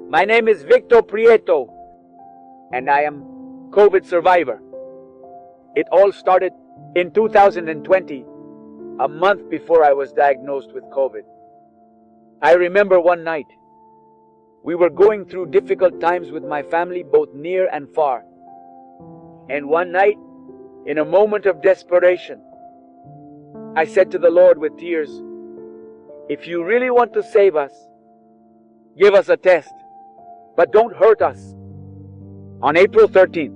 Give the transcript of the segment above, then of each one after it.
My name is Prieto, and I am COVID survivor. It all started in 2020, a month before I was diagnosed with COVID. I remember one night, we were going through difficult times with my family, both near and far. And one night, in a moment of desperation, I said to the Lord with tears, if you really want to save us, give us a test, but don't hurt us. On April 13th,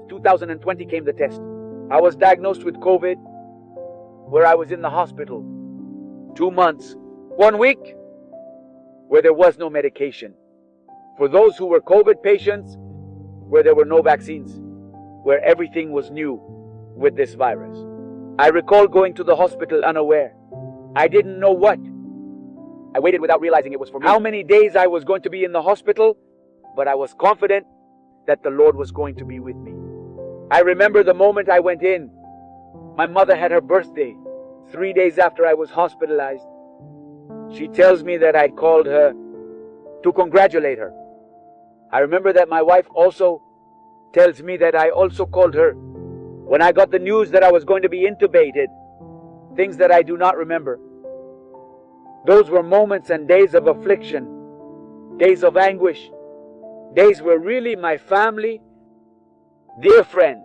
2020 came the test. I was diagnosed with COVID, where I was in the hospital 2 months, 1 week, where there was no medication. For those who were COVID patients, where there were no vaccines, where everything was new with this virus. I recall going to the hospital unaware. I didn't know what. I waited without realizing it was for me. How many days I was going to be in the hospital, but I was confident that the Lord was going to be with me. I remember the moment I went in. My mother had her birthday 3 days after I was hospitalized. She tells me that I called her to congratulate her. I remember that my wife also tells me that I also called her when I got the news that I was going to be intubated. Things that I do not remember. Those were moments and days of affliction, days of anguish, days where really my family, dear friends,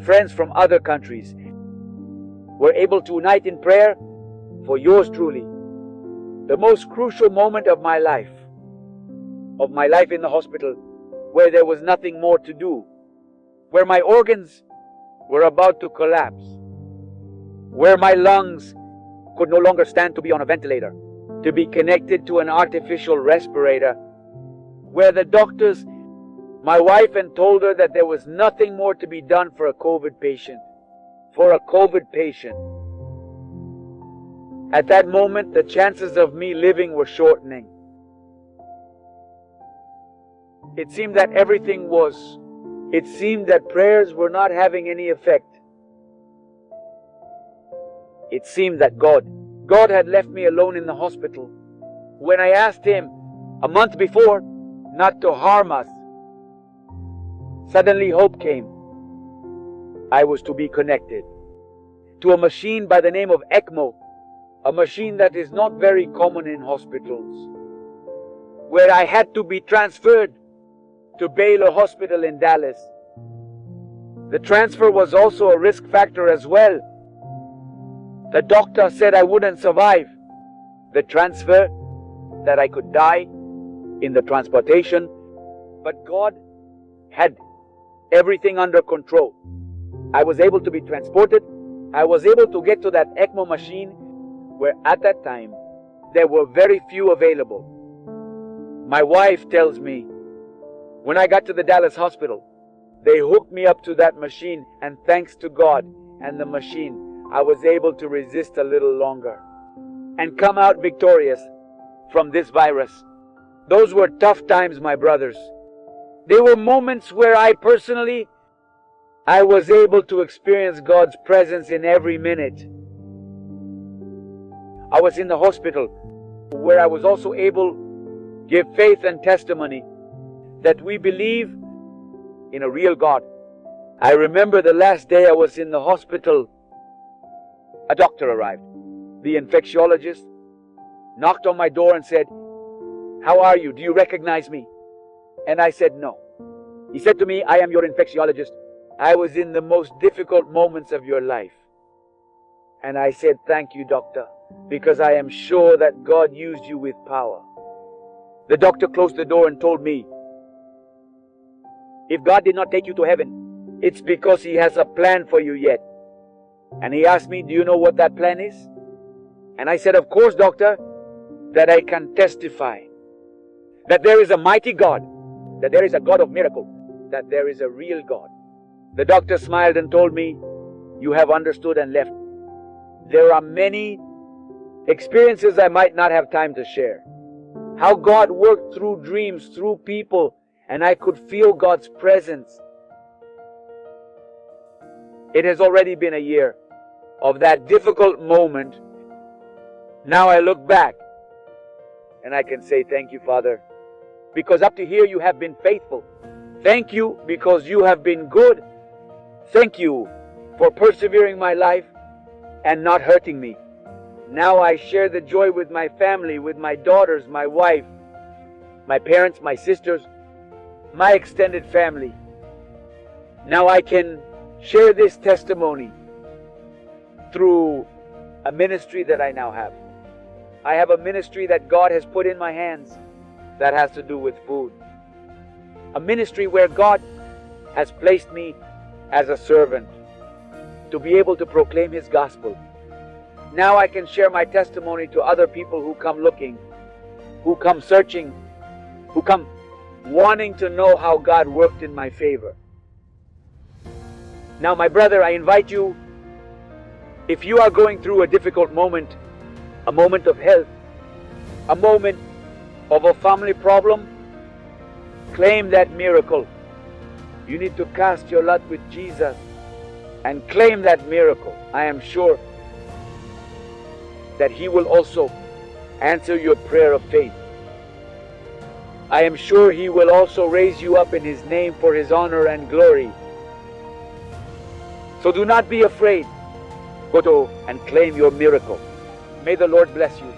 friends from other countries, were able to unite in prayer for yours truly. The most crucial moment of my life in the hospital, where there was nothing more to do, where my organs were about to collapse, where my lungs could no longer stand to be on a ventilator, to be connected to an artificial respirator, where the doctors, my wife, and told her that there was nothing more to be done for a COVID patient. For a COVID patient. At that moment, the chances of me living were shortening. It seemed that prayers were not having any effect. It seemed that God had left me alone in the hospital. When I asked Him a month before not to harm us, suddenly hope came. I was to be connected to a machine by the name of ECMO, a machine that is not very common in hospitals, where I had to be transferred to Baylor Hospital in Dallas. The transfer was also a risk factor as well. The doctor said I wouldn't survive the transfer, that I could die in the transportation, but God had everything under control. I was able to be transported. I was able to get to that ECMO machine, where at that time there were very few available. My wife tells me, when I got to the Dallas hospital, they hooked me up to that machine, and thanks to God and the machine, I was able to resist a little longer and come out victorious from this virus. Those were tough times, my brothers. They were moments where I was able to experience God's presence in every minute. I was in the hospital, where I was also able to give faith and testimony that we believe in a real God. I remember the last day I was in the hospital, a doctor arrived. The infectiologist knocked on my door and said, "How are you? Do you recognize me?" And I said, "No." He said to me, "I am your infectiologist. I was in the most difficult moments of your life." And I said, "Thank you, doctor, because I am sure that God used you with power." The doctor closed the door and told me, "If God did not take you to heaven, it's because He has a plan for you yet." And he asked me, "Do you know what that plan is?" And I said, "Of course, doctor, that I can testify that there is a mighty God, that there is a God of miracles, that there is a real God." The doctor smiled and told me, "You have understood and left. There are many experiences I might not have time to share. How God worked through dreams, through people, and I could feel God's presence. It has already been a year of that difficult moment. Now I look back And I can say, thank you, Father, because up to here you have been faithful. Thank you because you have been good. Thank you for persevering my life and not hurting me. Now I share the joy with my family, with my daughters, my wife, my parents, my sisters, my extended family. Now I can share this testimony through a ministry that I now have. I have a ministry that God has put in my hands that has to do with food. A ministry where God has placed me as a servant to be able to proclaim His gospel. Now I can share my testimony to other people who come looking, who come searching, who come wanting to know how God worked in my favor. Now, my brother, I invite you, if you are going through a difficult moment, a moment of health, a moment of a family problem, claim that miracle. You need to cast your lot with Jesus and claim that miracle. I am sure that He will also answer your prayer of faith. I am sure He will also raise you up in His name for His honor and glory. So do not be afraid. Go to and claim your miracle. May the Lord bless you.